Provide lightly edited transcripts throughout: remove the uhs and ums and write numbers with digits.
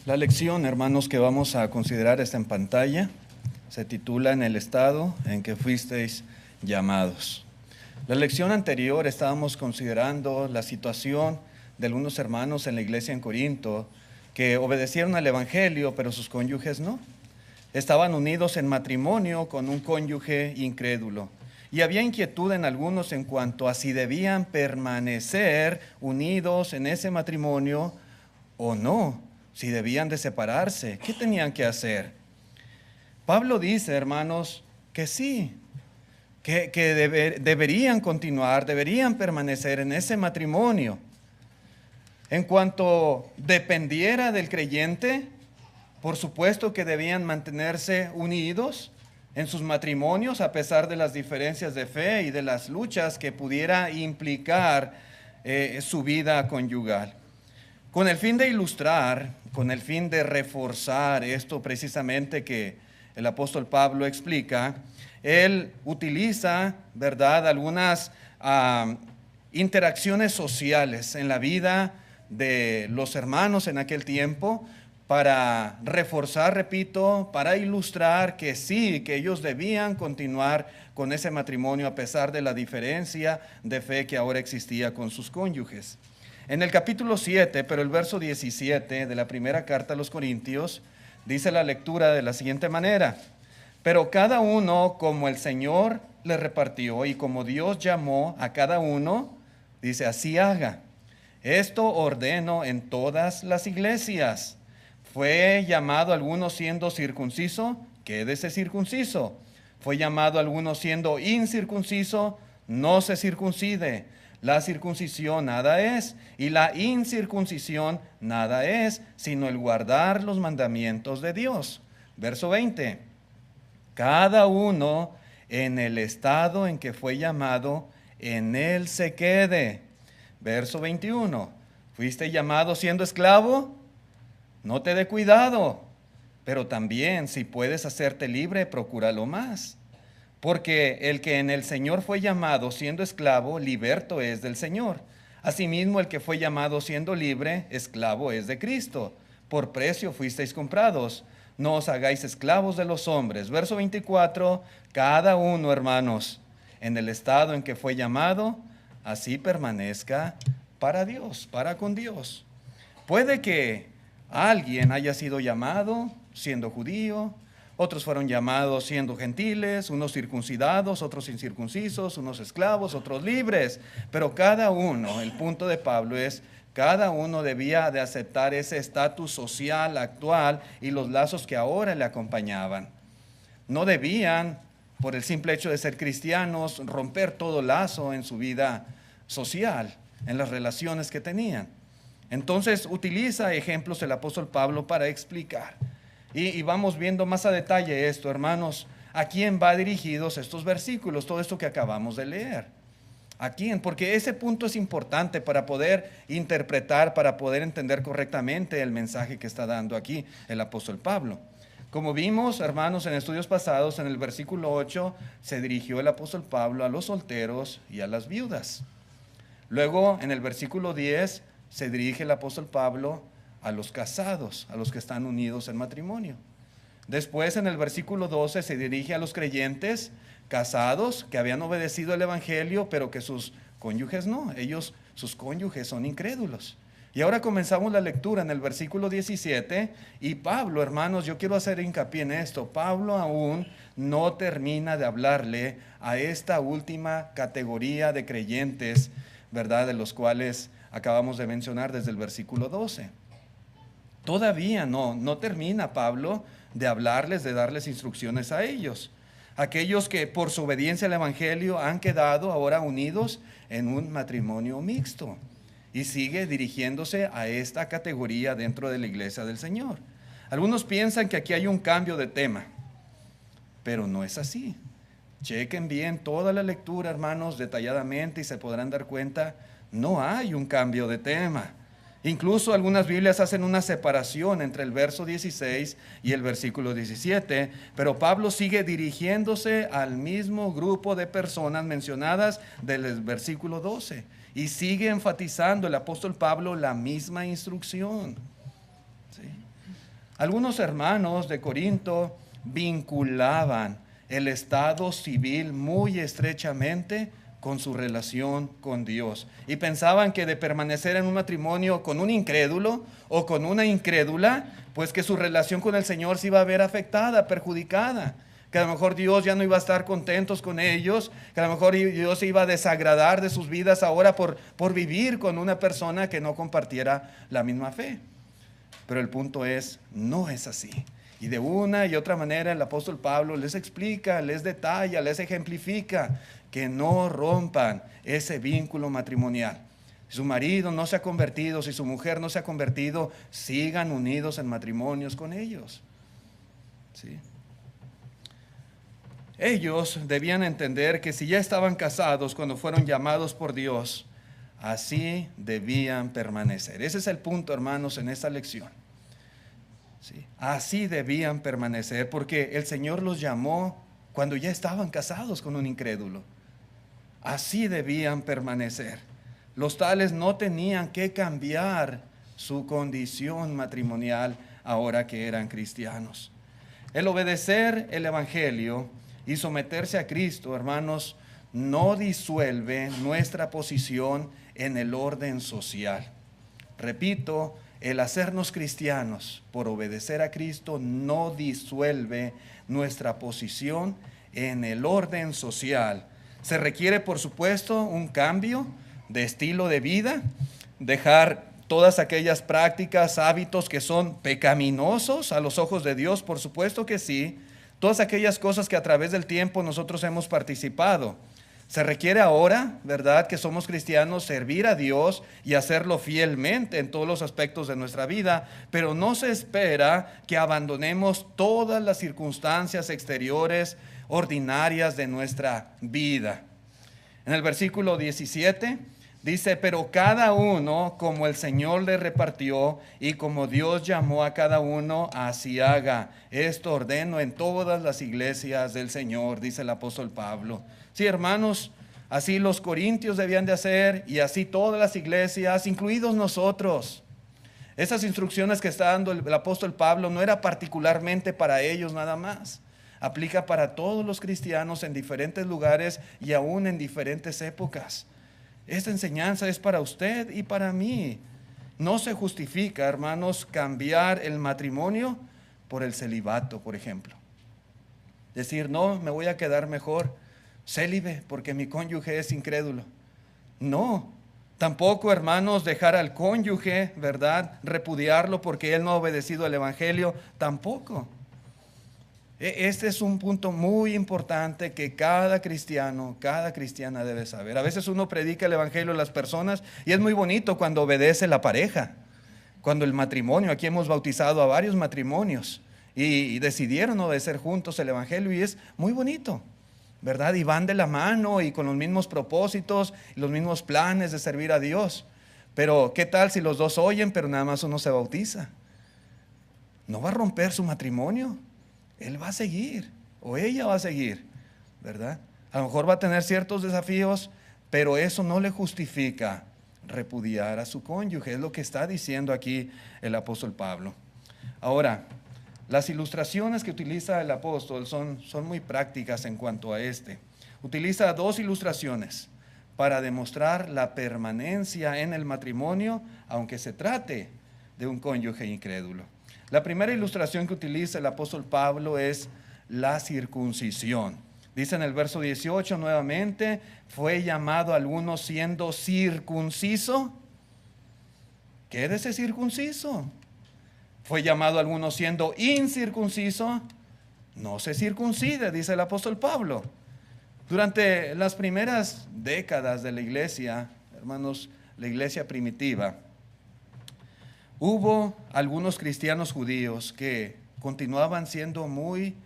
La lección, hermanos, que vamos a considerar está en pantalla. Se titula En el estado en que fuisteis llamados. La lección anterior estábamos considerando la situación de algunos hermanos en la iglesia en Corinto que obedecieron al evangelio, pero sus cónyuges no. Estaban unidos en matrimonio con un cónyuge incrédulo. Y había inquietud en algunos en cuanto a si debían permanecer unidos en ese matrimonio o no, si debían de separarse. ¿Qué tenían que hacer? Pablo dice, hermanos, que sí, que deberían continuar, deberían permanecer en ese matrimonio. En cuanto dependiera del creyente, por supuesto que debían mantenerse unidos en sus matrimonios a pesar de las diferencias de fe y de las luchas que pudiera implicar su vida conyugal. Con el fin de ilustrar, con el fin de reforzar esto precisamente que el apóstol Pablo explica, él utiliza, ¿verdad?, algunas interacciones sociales en la vida de los hermanos en aquel tiempo para reforzar, repito, para ilustrar que sí, que ellos debían continuar con ese matrimonio a pesar de la diferencia de fe que ahora existía con sus cónyuges. En el capítulo 7, pero el verso 17 de la primera carta a los Corintios, dice la lectura de la siguiente manera: pero cada uno como el Señor le repartió y como Dios llamó a cada uno, dice, así haga. Esto ordeno en todas las iglesias. Fue llamado alguno siendo circunciso, quédese circunciso. Fue llamado alguno siendo incircunciso, no se circuncide. La circuncisión nada es, y la incircuncisión nada es, sino el guardar los mandamientos de Dios. Verso 20. Cada uno en el estado en que fue llamado, en él se quede. Verso 21. ¿Fuiste llamado siendo esclavo? No te dé cuidado, pero también si puedes hacerte libre, procúralo más. Porque el que en el Señor fue llamado siendo esclavo, liberto es del Señor. Asimismo, el que fue llamado siendo libre, esclavo es de Cristo. Por precio fuisteis comprados. No os hagáis esclavos de los hombres. Verso 24, cada uno, hermanos, en el estado en que fue llamado, así permanezca para Dios, para con Dios. Puede que alguien haya sido llamado siendo judío, otros fueron llamados siendo gentiles, unos circuncidados, otros incircuncisos, unos esclavos, otros libres. Pero cada uno, el punto de Pablo es, cada uno debía de aceptar ese estatus social actual y los lazos que ahora le acompañaban. No debían, por el simple hecho de ser cristianos, romper todo lazo en su vida social, en las relaciones que tenían. Entonces utiliza ejemplos el apóstol Pablo para explicar. Y vamos viendo más a detalle esto, hermanos. ¿A quién va dirigidos estos versículos? Todo esto que acabamos de leer. ¿A quién? Porque ese punto es importante para poder interpretar, para poder entender correctamente el mensaje que está dando aquí el apóstol Pablo. Como vimos, hermanos, en estudios pasados, en el versículo 8, se dirigió el apóstol Pablo a los solteros y a las viudas. Luego, en el versículo 10, se dirige el apóstol Pablo a los casados, a los que están unidos en matrimonio. Después, en el versículo 12, se dirige a los creyentes casados que habían obedecido el evangelio, pero que sus cónyuges no. Sus cónyuges son incrédulos. Y ahora comenzamos la lectura en el versículo 17. Y Pablo, hermanos, yo quiero hacer hincapié en esto. Pablo aún no termina de hablarle a esta última categoría de creyentes, ¿verdad?, de los cuales acabamos de mencionar desde el versículo 12. Todavía no termina Pablo de hablarles, de darles instrucciones a ellos. Aquellos que por su obediencia al evangelio han quedado ahora unidos en un matrimonio mixto. Y sigue dirigiéndose a esta categoría dentro de la iglesia del Señor. Algunos piensan que aquí hay un cambio de tema, pero no es así. Chequen bien toda la lectura, hermanos, detalladamente y se podrán dar cuenta, no hay un cambio de tema. Incluso algunas Biblias hacen una separación entre el verso 16 y el versículo 17, pero Pablo sigue dirigiéndose al mismo grupo de personas mencionadas del versículo 12 y sigue enfatizando el apóstol Pablo la misma instrucción. ¿Sí? Algunos hermanos de Corinto vinculaban el estado civil muy estrechamente con su relación con Dios y pensaban que de permanecer en un matrimonio con un incrédulo o con una incrédula, pues que su relación con el Señor se iba a ver afectada, perjudicada, que a lo mejor Dios ya no iba a estar contentos con ellos, que a lo mejor Dios se iba a desagradar de sus vidas ahora por vivir con una persona que no compartiera la misma fe. Pero el punto es, no es así. Y de una y otra manera el apóstol Pablo les explica, les detalla, les ejemplifica que no rompan ese vínculo matrimonial. Si su marido no se ha convertido, si su mujer no se ha convertido, sigan unidos en matrimonios con ellos. ¿Sí? Ellos debían entender que si ya estaban casados cuando fueron llamados por Dios, así debían permanecer. Ese es el punto, hermanos, en esta lección. ¿Sí? Así debían permanecer porque el Señor los llamó cuando ya estaban casados con un incrédulo. Así debían permanecer. Los tales no tenían que cambiar su condición matrimonial ahora que eran cristianos. El obedecer el Evangelio y someterse a Cristo, hermanos, no disuelve nuestra posición en el orden social. Repito, el hacernos cristianos por obedecer a Cristo no disuelve nuestra posición en el orden social. Se requiere, por supuesto, un cambio de estilo de vida, dejar todas aquellas prácticas, hábitos que son pecaminosos a los ojos de Dios, por supuesto que sí. Todas aquellas cosas que a través del tiempo nosotros hemos participado. Se requiere ahora, ¿verdad?, que somos cristianos, servir a Dios y hacerlo fielmente en todos los aspectos de nuestra vida, pero no se espera que abandonemos todas las circunstancias exteriores ordinarias de nuestra vida. En el versículo 17 dice, pero cada uno como el Señor le repartió y como Dios llamó a cada uno, así haga. Esto ordeno en todas las iglesias del Señor, dice el apóstol Pablo. Sí, hermanos, así los corintios debían de hacer y así todas las iglesias, incluidos nosotros. Esas instrucciones que está dando el apóstol Pablo no era particularmente para ellos nada más. Aplica para todos los cristianos en diferentes lugares y aún en diferentes épocas. Esta enseñanza es para usted y para mí. No se justifica, hermanos, cambiar el matrimonio por el celibato, por ejemplo. Decir, no, me voy a quedar mejor célibe porque mi cónyuge es incrédulo. No, tampoco, hermanos, dejar al cónyuge, ¿verdad?, repudiarlo porque él no ha obedecido al Evangelio, tampoco. Este es un punto muy importante que cada cristiano, cada cristiana debe saber. A veces uno predica el Evangelio a las personas y es muy bonito cuando obedece la pareja, cuando el matrimonio, aquí hemos bautizado a varios matrimonios y decidieron obedecer juntos el Evangelio y es muy bonito, ¿verdad? Y van de la mano y con los mismos propósitos y los mismos planes de servir a Dios. Pero ¿qué tal si los dos oyen pero nada más uno se bautiza? ¿No va a romper su matrimonio? Él va a seguir o ella va a seguir, ¿verdad? A lo mejor va a tener ciertos desafíos, pero eso no le justifica repudiar a su cónyuge. Es lo que está diciendo aquí el apóstol Pablo. Ahora, las ilustraciones que utiliza el apóstol son muy prácticas en cuanto a este. Utiliza dos ilustraciones para demostrar la permanencia en el matrimonio, aunque se trate de un cónyuge incrédulo. La primera ilustración que utiliza el apóstol Pablo es la circuncisión. Dice en el verso 18 nuevamente, fue llamado alguno siendo circunciso. Quédese circunciso. Fue llamado alguno siendo incircunciso. No se circuncide, dice el apóstol Pablo. Durante las primeras décadas de la iglesia, hermanos, la iglesia primitiva, hubo algunos cristianos judíos que continuaban siendo muy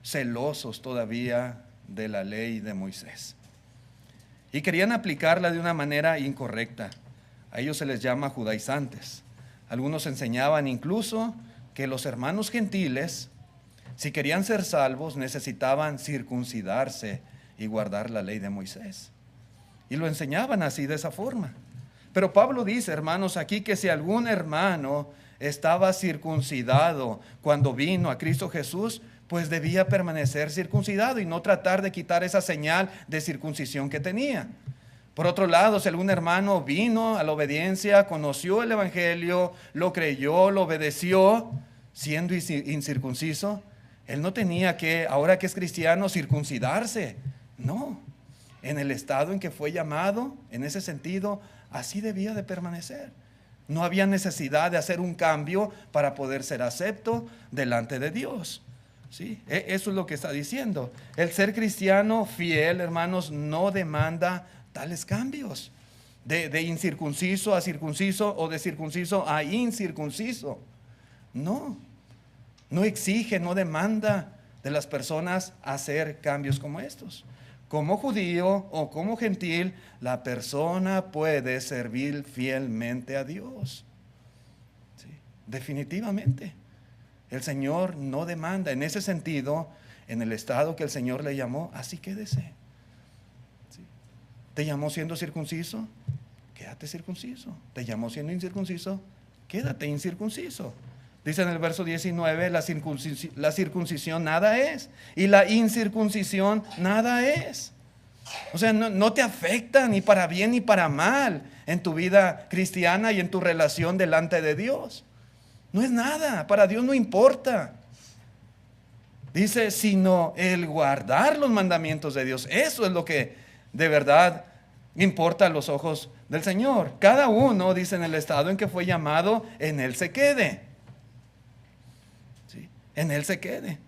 celosos todavía de la ley de Moisés y querían aplicarla de una manera incorrecta. A ellos se les llama judaizantes. Algunos enseñaban incluso que los hermanos gentiles, si querían ser salvos, necesitaban circuncidarse y guardar la ley de Moisés. Y lo enseñaban así, de esa forma. Pero Pablo dice, hermanos, aquí que si algún hermano estaba circuncidado cuando vino a Cristo Jesús, pues debía permanecer circuncidado y no tratar de quitar esa señal de circuncisión que tenía. Por otro lado, si algún hermano vino a la obediencia, conoció el evangelio, lo creyó, lo obedeció, siendo incircunciso, él no tenía que, ahora que es cristiano, circuncidarse. No, en el estado en que fue llamado, en ese sentido, así debía de permanecer. No había necesidad de hacer un cambio para poder ser acepto delante de Dios. ¿Sí? Eso es lo que está diciendo. El ser cristiano fiel, hermanos, no demanda tales cambios. De incircunciso a circunciso o de circunciso a incircunciso. No exige, no demanda de las personas hacer cambios como estos. Como judío o como gentil, la persona puede servir fielmente a Dios. ¿Sí? Definitivamente. El Señor no demanda. En ese sentido, en el estado que el Señor le llamó, así quédese. ¿Sí? ¿Te llamó siendo circunciso? Quédate circunciso. ¿Te llamó siendo incircunciso? Quédate incircunciso. Dice en el verso 19, la circuncisión nada es y la incircuncisión nada es. O sea, no te afecta ni para bien ni para mal en tu vida cristiana y en tu relación delante de Dios. No es nada, para Dios no importa. Dice, sino el guardar los mandamientos de Dios. Eso es lo que de verdad importa a los ojos del Señor. Cada uno, dice, en el estado en que fue llamado, en él se quede. ¿Sí? En él se quede.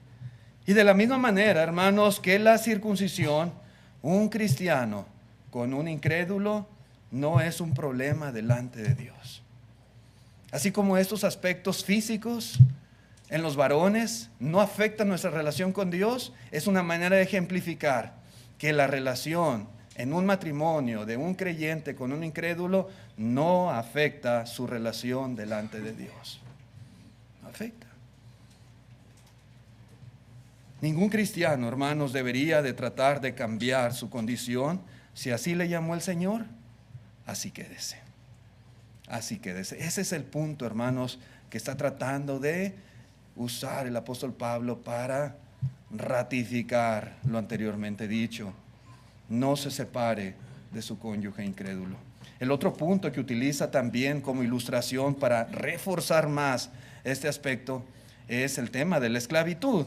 Y de la misma manera, hermanos, que la circuncisión, un cristiano con un incrédulo no es un problema delante de Dios. Así como estos aspectos físicos en los varones no afectan nuestra relación con Dios, es una manera de ejemplificar que la relación en un matrimonio de un creyente con un incrédulo no afecta su relación delante de Dios. No afecta. Ningún cristiano, hermanos, debería de tratar de cambiar su condición. Si así le llamó el Señor, así quédese. Así quédese. Ese es el punto, hermanos, que está tratando de usar el apóstol Pablo para ratificar lo anteriormente dicho. No se separe de su cónyuge incrédulo. El otro punto que utiliza también como ilustración para reforzar más este aspecto es el tema de la esclavitud.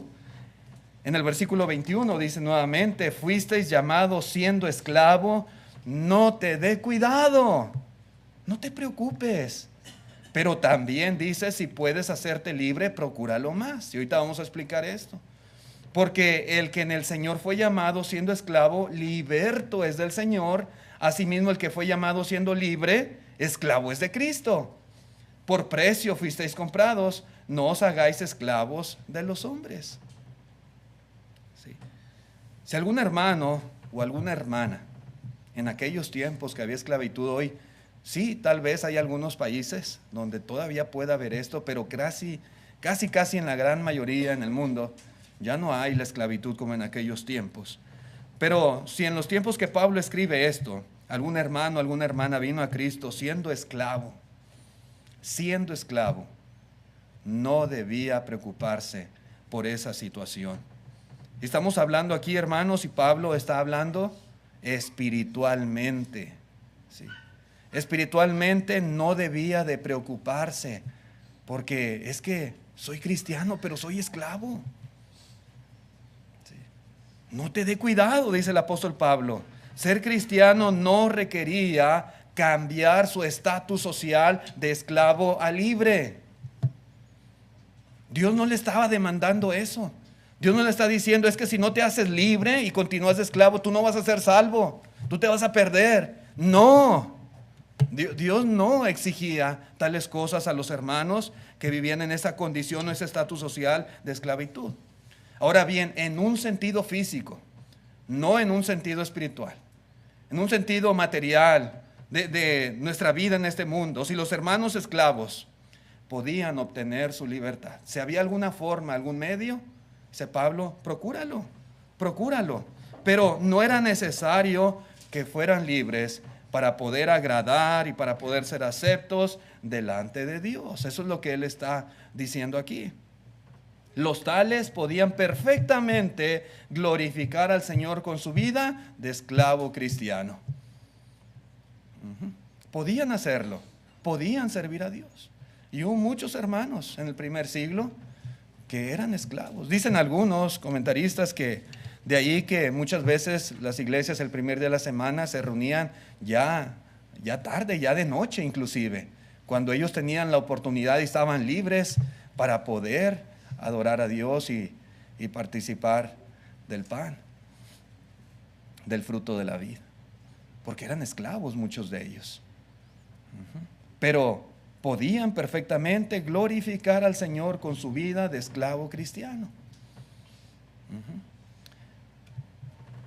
En el versículo 21 dice nuevamente, fuisteis llamados siendo esclavo, no te dé cuidado, no te preocupes. Pero también dice, si puedes hacerte libre, procúralo más. Y ahorita vamos a explicar esto. Porque el que en el Señor fue llamado siendo esclavo, liberto es del Señor. Asimismo, el que fue llamado siendo libre, esclavo es de Cristo. Por precio fuisteis comprados, no os hagáis esclavos de los hombres. Sí. Si algún hermano o alguna hermana en aquellos tiempos que había esclavitud, hoy sí, tal vez hay algunos países donde todavía pueda haber esto, pero casi en la gran mayoría en el mundo ya no hay la esclavitud como en aquellos tiempos. Pero si en los tiempos que Pablo escribe esto, algún hermano, alguna hermana vino a Cristo siendo esclavo, no debía preocuparse por esa situación. Estamos hablando aquí, hermanos, y Pablo está hablando espiritualmente. ¿Sí? Espiritualmente no debía de preocuparse, porque es que soy cristiano, pero soy esclavo. ¿Sí? No te dé cuidado, dice el apóstol Pablo. Ser cristiano no requería cambiar su estatus social de esclavo a libre. Dios no le estaba demandando eso. Dios no le está diciendo, es que si no te haces libre y continúas de esclavo, tú no vas a ser salvo, tú te vas a perder. No, Dios no exigía tales cosas a los hermanos que vivían en esa condición o ese estatus social de esclavitud. Ahora bien, en un sentido físico, no en un sentido espiritual, en un sentido material de nuestra vida en este mundo, si los hermanos esclavos podían obtener su libertad, si había alguna forma, algún medio, dice Pablo, procúralo. Pero no era necesario que fueran libres para poder agradar y para poder ser aceptos delante de Dios. Eso es lo que él está diciendo aquí. Los tales podían perfectamente glorificar al Señor con su vida de esclavo cristiano. Podían hacerlo, podían servir a Dios. Y hubo muchos hermanos en el primer siglo que eran esclavos. Dicen algunos comentaristas que de ahí que muchas veces las iglesias el primer día de la semana se reunían ya tarde, ya de noche inclusive, cuando ellos tenían la oportunidad y estaban libres para poder adorar a Dios y participar del pan, del fruto de la vida, porque eran esclavos muchos de ellos. Pero podían perfectamente glorificar al Señor con su vida de esclavo cristiano.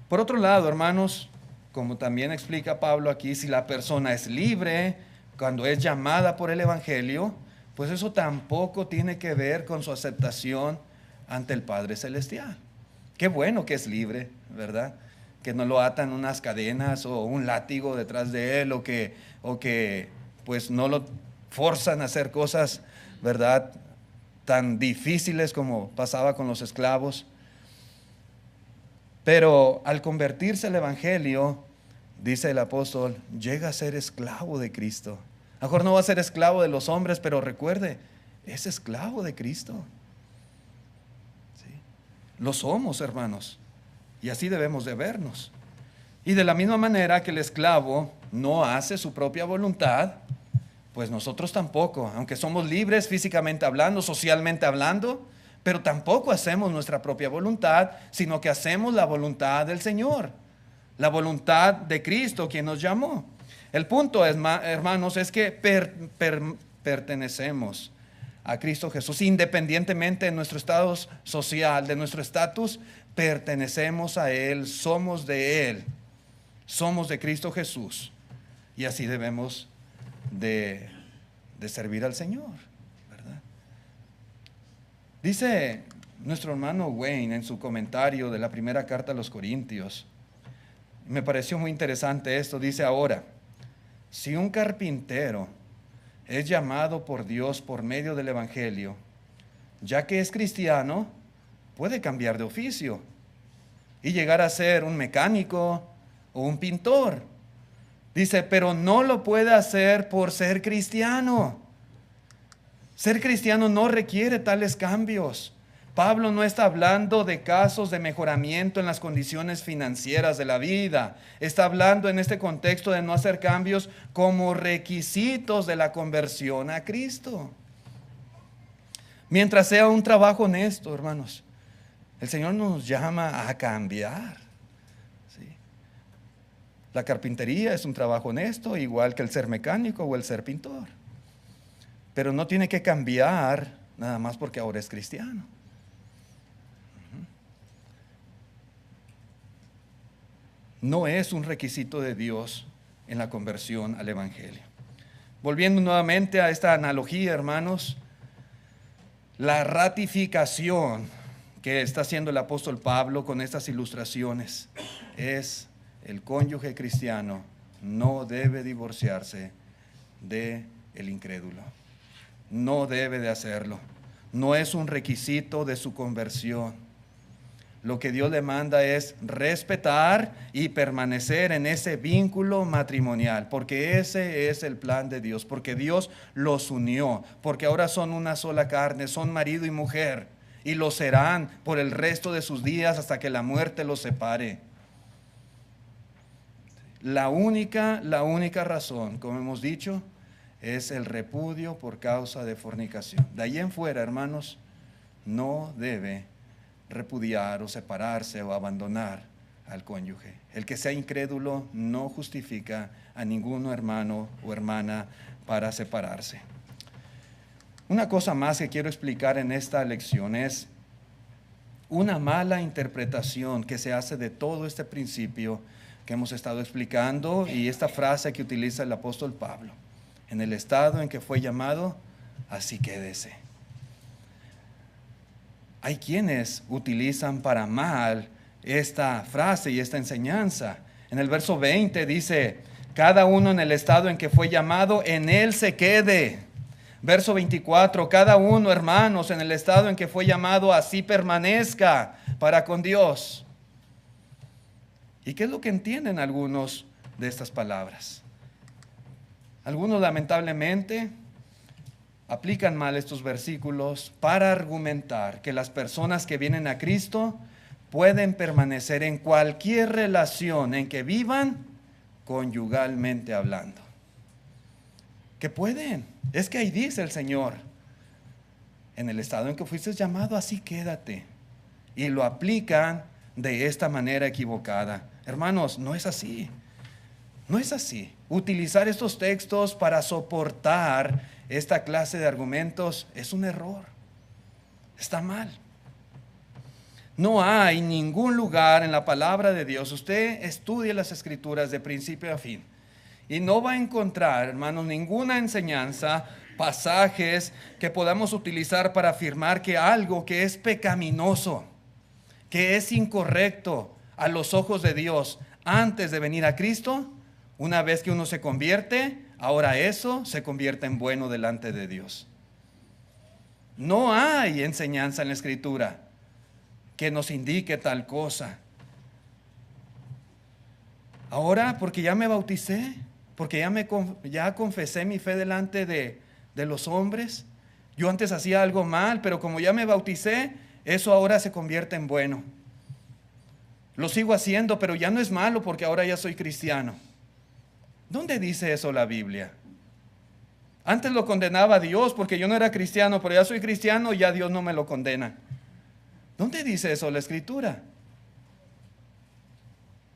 Por otro lado, hermanos, como también explica Pablo aquí, si la persona es libre cuando es llamada por el Evangelio, pues eso tampoco tiene que ver con su aceptación ante el Padre Celestial. Qué bueno que es libre, ¿verdad? Que no lo atan unas cadenas o un látigo detrás de él, o que pues no lo forzan a hacer cosas, ¿verdad?, tan difíciles como pasaba con los esclavos. Pero al convertirse al Evangelio, dice el apóstol, llega a ser esclavo de Cristo. A lo mejor no va a ser esclavo de los hombres, pero recuerde, es esclavo de Cristo. ¿Sí? Lo somos, hermanos, y así debemos de vernos. Y de la misma manera que el esclavo no hace su propia voluntad, pues nosotros tampoco, aunque somos libres físicamente hablando, socialmente hablando, pero tampoco hacemos nuestra propia voluntad, sino que hacemos la voluntad del Señor, la voluntad de Cristo, quien nos llamó. El punto, hermanos, es que pertenecemos a Cristo Jesús, independientemente de nuestro estado social, de nuestro estatus, pertenecemos a Él, somos de Él, somos de Cristo Jesús, y así debemos de servir al Señor, ¿verdad? Dice nuestro hermano Wayne en su comentario de la primera carta a los Corintios, me pareció muy interesante esto, dice: ahora, si un carpintero es llamado por Dios por medio del Evangelio, ya que es cristiano, puede cambiar de oficio y llegar a ser un mecánico o un pintor. Dice, pero no lo puede hacer por ser cristiano. Ser cristiano no requiere tales cambios. Pablo no está hablando de casos de mejoramiento en las condiciones financieras de la vida. Está hablando en este contexto de no hacer cambios como requisitos de la conversión a Cristo. Mientras sea un trabajo honesto, hermanos, el Señor nos llama a cambiar. ¿Sí? La carpintería es un trabajo honesto, igual que el ser mecánico o el ser pintor. Pero no tiene que cambiar nada más porque ahora es cristiano. No es un requisito de Dios en la conversión al Evangelio. Volviendo nuevamente a esta analogía, hermanos, la ratificación que está haciendo el apóstol Pablo con estas ilustraciones es: el cónyuge cristiano no debe divorciarse del incrédulo. No debe de hacerlo. No es un requisito de su conversión. Lo que Dios le manda es respetar y permanecer en ese vínculo matrimonial, porque ese es el plan de Dios, porque Dios los unió, porque ahora son una sola carne, son marido y mujer, y lo serán por el resto de sus días hasta que la muerte los separe. La única razón, como hemos dicho, es el repudio por causa de fornicación. De ahí en fuera, hermanos, no debe repudiar o separarse o abandonar al cónyuge. El que sea incrédulo no justifica a ningún hermano o hermana para separarse. Una cosa más que quiero explicar en esta lección es una mala interpretación que se hace de todo este principio que hemos estado explicando y esta frase que utiliza el apóstol Pablo: en el estado en que fue llamado, así quédese. Hay quienes utilizan para mal esta frase y esta enseñanza. En el verso 20 dice: Cada uno en el estado en que fue llamado, en él se quede. Verso 24, cada uno, hermanos, en el estado en que fue llamado, así permanezca para con Dios. ¿Y qué es lo que entienden algunos de estas palabras? Algunos lamentablemente aplican mal estos versículos para argumentar que las personas que vienen a Cristo pueden permanecer en cualquier relación en que vivan, conyugalmente hablando. Que pueden. Es que ahí dice el Señor, en el estado en que fuiste llamado, así quédate. Y lo aplican de esta manera equivocada. Hermanos, no es así. No es así. Utilizar estos textos para soportar esta clase de argumentos es un error. Está mal. No hay ningún lugar en la palabra de Dios. Usted estudie las Escrituras de principio a fin y no va a encontrar, hermanos, ninguna enseñanza, pasajes que podamos utilizar para afirmar que algo que es pecaminoso, que es incorrecto a los ojos de Dios antes de venir a Cristo, una vez que uno se convierte, ahora eso se convierte en bueno delante de Dios. No hay enseñanza en la Escritura que nos indique tal cosa. Ahora, porque ya me bauticé, porque ya confesé mi fe delante de los hombres, yo antes hacía algo mal, pero como ya me bauticé, eso ahora se convierte en bueno. Lo sigo haciendo, pero ya no es malo porque ahora ya soy cristiano. ¿Dónde dice eso la Biblia? Antes lo condenaba a Dios porque yo no era cristiano, pero ya soy cristiano y ya Dios no me lo condena. ¿Dónde dice eso la Escritura?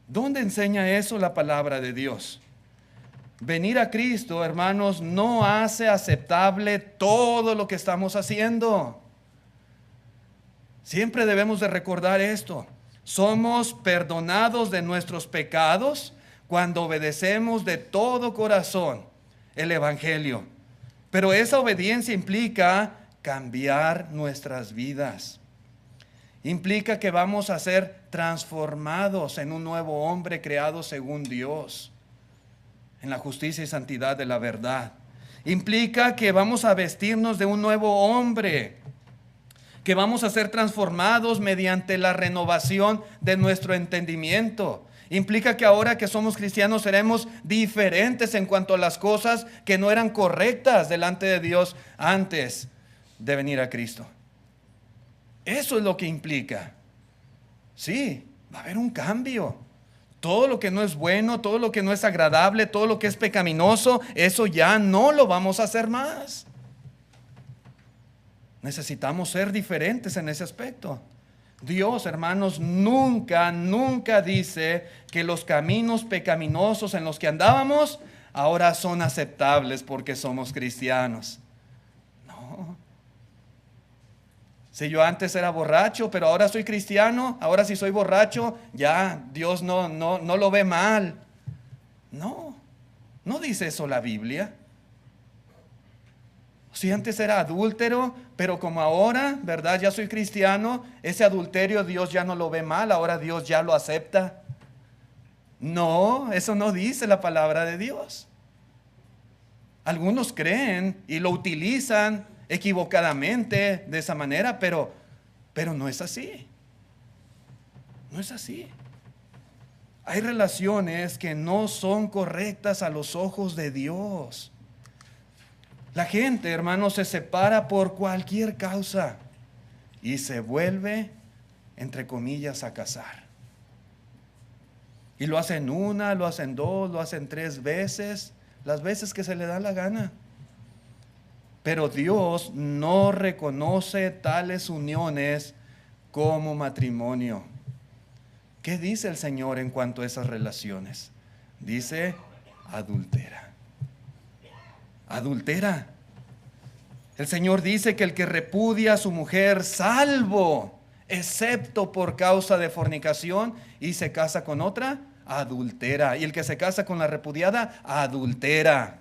¿Dónde enseña eso la palabra de Dios? Venir a Cristo, hermanos, no hace aceptable todo lo que estamos haciendo. Siempre debemos de recordar esto. Somos perdonados de nuestros pecados cuando obedecemos de todo corazón el Evangelio. Pero esa obediencia implica cambiar nuestras vidas. Implica que vamos a ser transformados en un nuevo hombre creado según Dios, en la justicia y santidad de la verdad. Implica que vamos a vestirnos de un nuevo hombre, que vamos a ser transformados mediante la renovación de nuestro entendimiento. Implica que ahora que somos cristianos seremos diferentes en cuanto a las cosas que no eran correctas delante de Dios antes de venir a Cristo. Eso es lo que implica. Sí, va a haber un cambio. Todo lo que no es bueno, todo lo que no es agradable, todo lo que es pecaminoso, eso ya no lo vamos a hacer más. Necesitamos ser diferentes en ese aspecto. Dios, hermanos, nunca dice que los caminos pecaminosos en los que andábamos ahora son aceptables porque somos cristianos. No. Si yo antes era borracho, pero ahora soy cristiano, ahora si soy borracho, ya Dios no lo ve mal. No dice eso la Biblia. Si antes era adúltero, pero como ahora, ¿verdad? Ya soy cristiano, ese adulterio Dios ya no lo ve mal, ahora Dios ya lo acepta. No, eso no dice la palabra de Dios. Algunos creen y lo utilizan equivocadamente de esa manera, pero no es así. No es así. Hay relaciones que no son correctas a los ojos de Dios. La gente, hermanos, se separa por cualquier causa y se vuelve, entre comillas, a casar. Y lo hacen una, lo hacen dos, lo hacen 3 veces, las veces que se le da la gana. Pero Dios no reconoce tales uniones como matrimonio. ¿Qué dice el Señor en cuanto a esas relaciones? Dice, adultera. Adultera. El Señor dice que el que repudia a su mujer, salvo, excepto por causa de fornicación, y se casa con otra, adultera. Y el que se casa con la repudiada, adultera.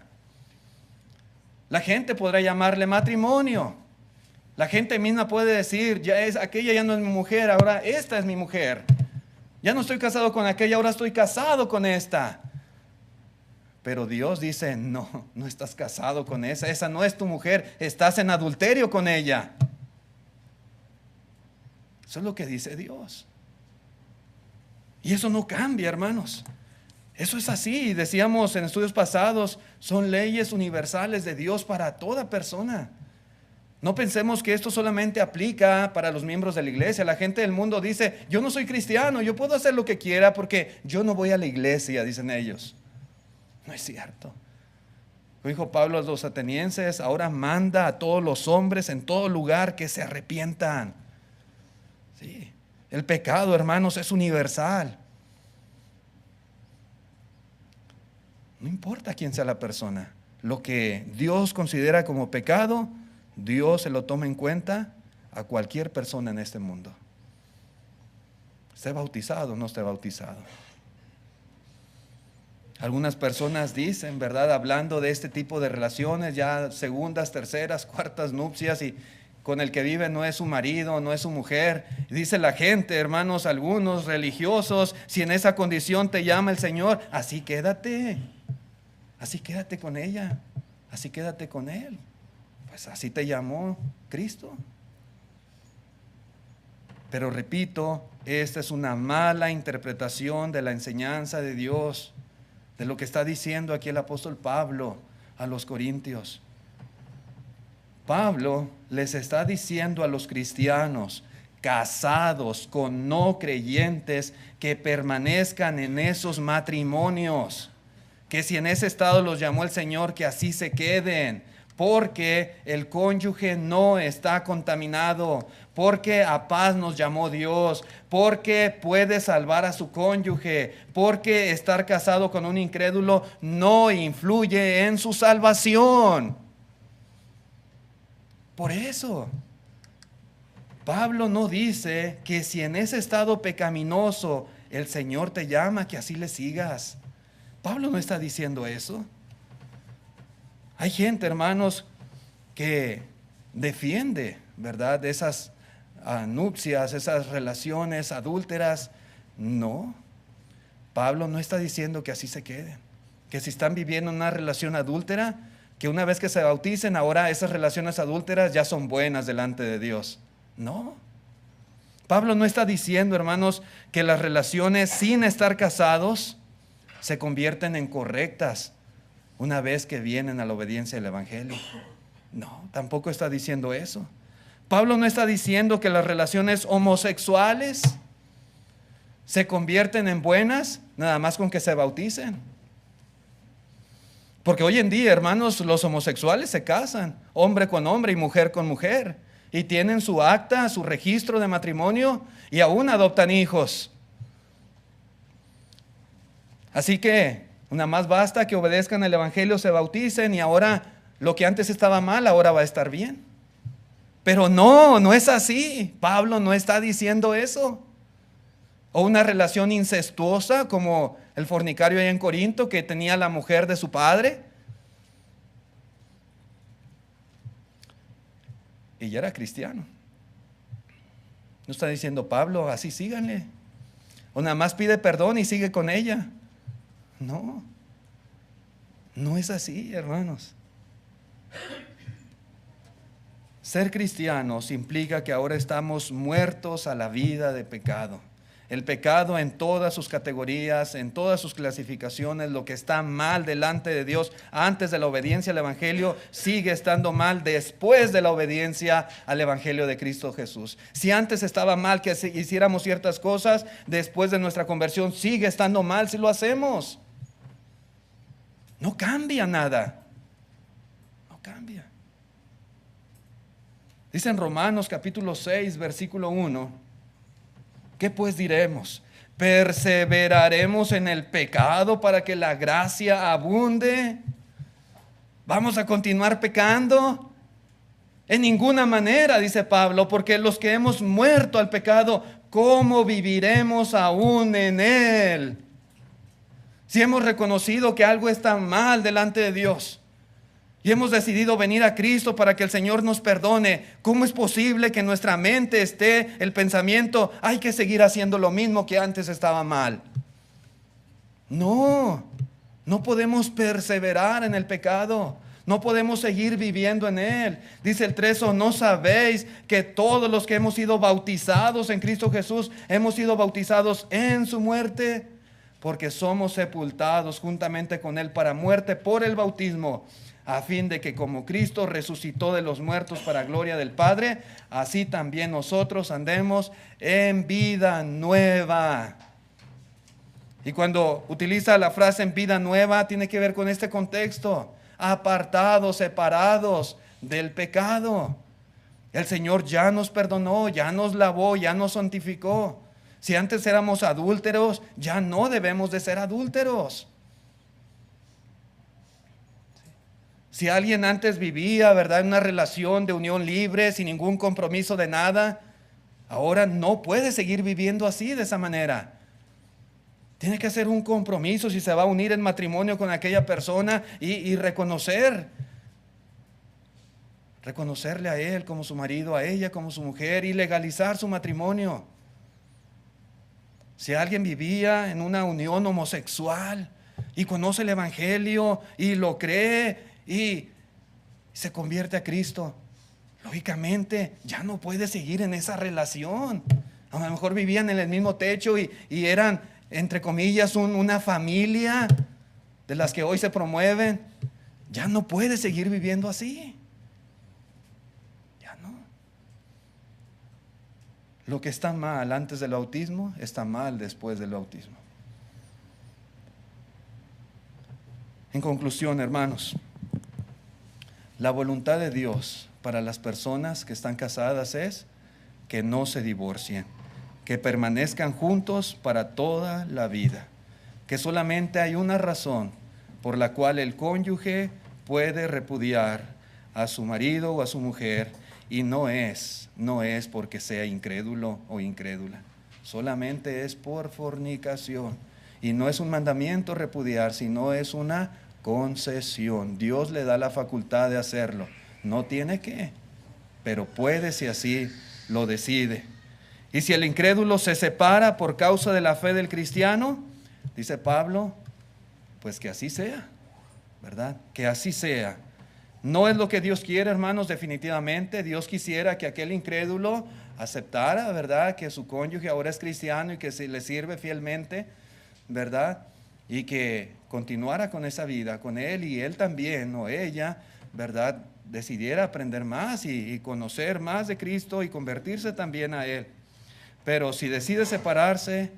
La gente podrá llamarle matrimonio. La gente misma puede decir, aquella ya no es mi mujer, ahora esta es mi mujer. Ya no estoy casado con aquella, ahora estoy casado con esta. Pero Dios dice, no, no estás casado con esa no es tu mujer, estás en adulterio con ella. Eso es lo que dice Dios. Y eso no cambia, hermanos. Eso es así. Decíamos en estudios pasados, son leyes universales de Dios para toda persona. No pensemos que esto solamente aplica para los miembros de la iglesia. La gente del mundo dice, yo no soy cristiano, yo puedo hacer lo que quiera porque yo no voy a la iglesia, dicen ellos. No es cierto. Como dijo Pablo a los atenienses, ahora manda a todos los hombres en todo lugar que se arrepientan. Sí, el pecado, hermanos, es universal. No importa quién sea la persona. Lo que Dios considera como pecado, Dios se lo toma en cuenta a cualquier persona en este mundo. ¿Esté bautizado o no esté bautizado? Algunas personas dicen, ¿verdad? Hablando de este tipo de relaciones, ya segundas, terceras, cuartas nupcias, y con el que vive no es su marido, no es su mujer. Dice la gente, hermanos, algunos religiosos, si en esa condición te llama el Señor, así quédate con ella, así quédate con él. Pues así te llamó Cristo. Pero repito, esta es una mala interpretación de la enseñanza de Dios, de lo que está diciendo aquí el apóstol Pablo a los corintios. Pablo les está diciendo a los cristianos casados con no creyentes que permanezcan en esos matrimonios, que si en ese estado los llamó el Señor, que así se queden, porque el cónyuge no está contaminado, porque a paz nos llamó Dios, porque puede salvar a su cónyuge, porque estar casado con un incrédulo no influye en su salvación. Por eso, Pablo no dice que si en ese estado pecaminoso el Señor te llama, que así le sigas. Pablo no está diciendo eso. Hay gente, hermanos, que defiende, ¿verdad?, de esas nupcias, esas relaciones adúlteras. No, Pablo no está diciendo que así se queden, que si están viviendo una relación adúltera, que una vez que se bauticen, ahora esas relaciones adúlteras ya son buenas delante de Dios. No, Pablo no está diciendo, hermanos, que las relaciones sin estar casados se convierten en correctas una vez que vienen a la obediencia del Evangelio. No, tampoco está diciendo eso. Pablo no está diciendo que las relaciones homosexuales se convierten en buenas nada más con que se bauticen. Porque hoy en día, hermanos, los homosexuales se casan, hombre con hombre y mujer con mujer, y tienen su acta, su registro de matrimonio, y aún adoptan hijos. Así que nada más basta que obedezcan el Evangelio, se bauticen, y ahora lo que antes estaba mal, ahora va a estar bien. Pero no es así. Pablo no está diciendo eso. O una relación incestuosa como el fornicario allá en Corinto, que tenía la mujer de su padre. Y ya era cristiano. No está diciendo Pablo, así síganle. O nada más pide perdón y sigue con ella. No es así, hermanos. Ser cristianos implica que ahora estamos muertos a la vida de pecado. El pecado en todas sus categorías, en todas sus clasificaciones, lo que está mal delante de Dios antes de la obediencia al Evangelio, sigue estando mal después de la obediencia al Evangelio de Cristo Jesús. Si antes estaba mal que hiciéramos ciertas cosas, después de nuestra conversión sigue estando mal si lo hacemos. No cambia nada. No cambia. Dice en Romanos capítulo 6, versículo 1, ¿qué pues diremos? ¿Perseveraremos en el pecado para que la gracia abunde? ¿Vamos a continuar pecando? En ninguna manera, dice Pablo, porque los que hemos muerto al pecado, ¿cómo viviremos aún en él? Si hemos reconocido que algo está mal delante de Dios y hemos decidido venir a Cristo para que el Señor nos perdone, ¿cómo es posible que en nuestra mente esté el pensamiento, hay que seguir haciendo lo mismo que antes estaba mal? No, No podemos perseverar en el pecado. No podemos seguir viviendo en él. Dice el 3, ¿o no sabéis que todos los que hemos sido bautizados en Cristo Jesús, hemos sido bautizados en su muerte? Porque somos sepultados juntamente con él para muerte por el bautismo, a fin de que como Cristo resucitó de los muertos para gloria del Padre, así también nosotros andemos en vida nueva. Y cuando utiliza la frase en vida nueva, tiene que ver con este contexto: apartados, separados del pecado. El Señor ya nos perdonó, ya nos lavó, ya nos santificó. Si antes éramos adúlteros, ya no debemos de ser adúlteros. Si alguien antes vivía, ¿verdad?, en una relación de unión libre, sin ningún compromiso de nada, ahora no puede seguir viviendo así, de esa manera. Tiene que hacer un compromiso si se va a unir en matrimonio con aquella persona y reconocerle a él como su marido, a ella como su mujer, y legalizar su matrimonio. Si alguien vivía en una unión homosexual y conoce el Evangelio y lo cree y se convierte a Cristo, lógicamente ya no puede seguir en esa relación. A lo mejor vivían en el mismo techo y eran, entre comillas, una familia de las que hoy se promueven. Ya no puede seguir viviendo así. Ya no. Lo que está mal antes del bautismo está mal después del bautismo. En conclusión, hermanos, la voluntad de Dios para las personas que están casadas es que no se divorcien, que permanezcan juntos para toda la vida, que solamente hay una razón por la cual el cónyuge puede repudiar a su marido o a su mujer, y no es porque sea incrédulo o incrédula, solamente es por fornicación. Y no es un mandamiento repudiar, sino es una concesión. Dios le da la facultad de hacerlo, no tiene que, pero puede si así lo decide. Y si el incrédulo se separa por causa de la fe del cristiano, dice Pablo, pues que así sea, ¿verdad? Que así sea. No es lo que Dios quiere, hermanos, definitivamente. Dios quisiera que aquel incrédulo aceptara, ¿verdad?, que su cónyuge ahora es cristiano y que se le sirve fielmente, ¿verdad?, y que continuara con esa vida con él, y él también, o ella, ¿verdad?, decidiera aprender más y conocer más de Cristo y convertirse también a él. Pero si decide separarse,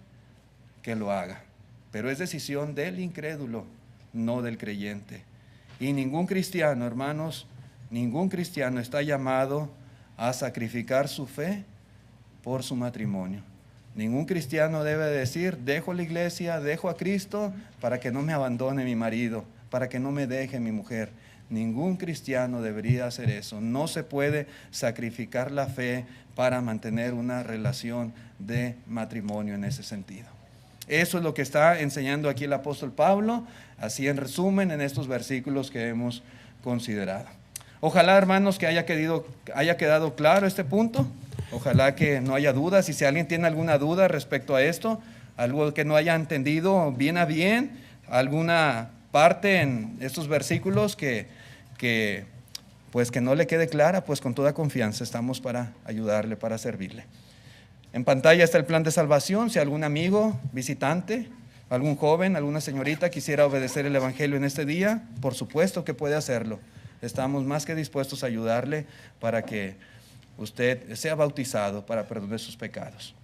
que lo haga. Pero es decisión del incrédulo, no del creyente. Y ningún cristiano, hermanos, ningún cristiano está llamado a sacrificar su fe por su matrimonio. Ningún cristiano debe decir, dejo la iglesia, dejo a Cristo para que no me abandone mi marido, para que no me deje mi mujer. Ningún cristiano debería hacer eso. No se puede sacrificar la fe para mantener una relación de matrimonio en ese sentido. Eso es lo que está enseñando aquí el apóstol Pablo, así en resumen, en estos versículos que hemos considerado. Ojalá, hermanos, que haya quedado claro este punto. Ojalá que no haya dudas. Y si alguien tiene alguna duda respecto a esto, algo que no haya entendido bien a bien, alguna parte en estos versículos que no le quede clara, pues con toda confianza estamos para ayudarle, para servirle. En pantalla está el plan de salvación. Si algún amigo, visitante, algún joven, alguna señorita quisiera obedecer el Evangelio en este día, por supuesto que puede hacerlo. Estamos más que dispuestos a ayudarle para que usted sea bautizado para perdón de sus pecados.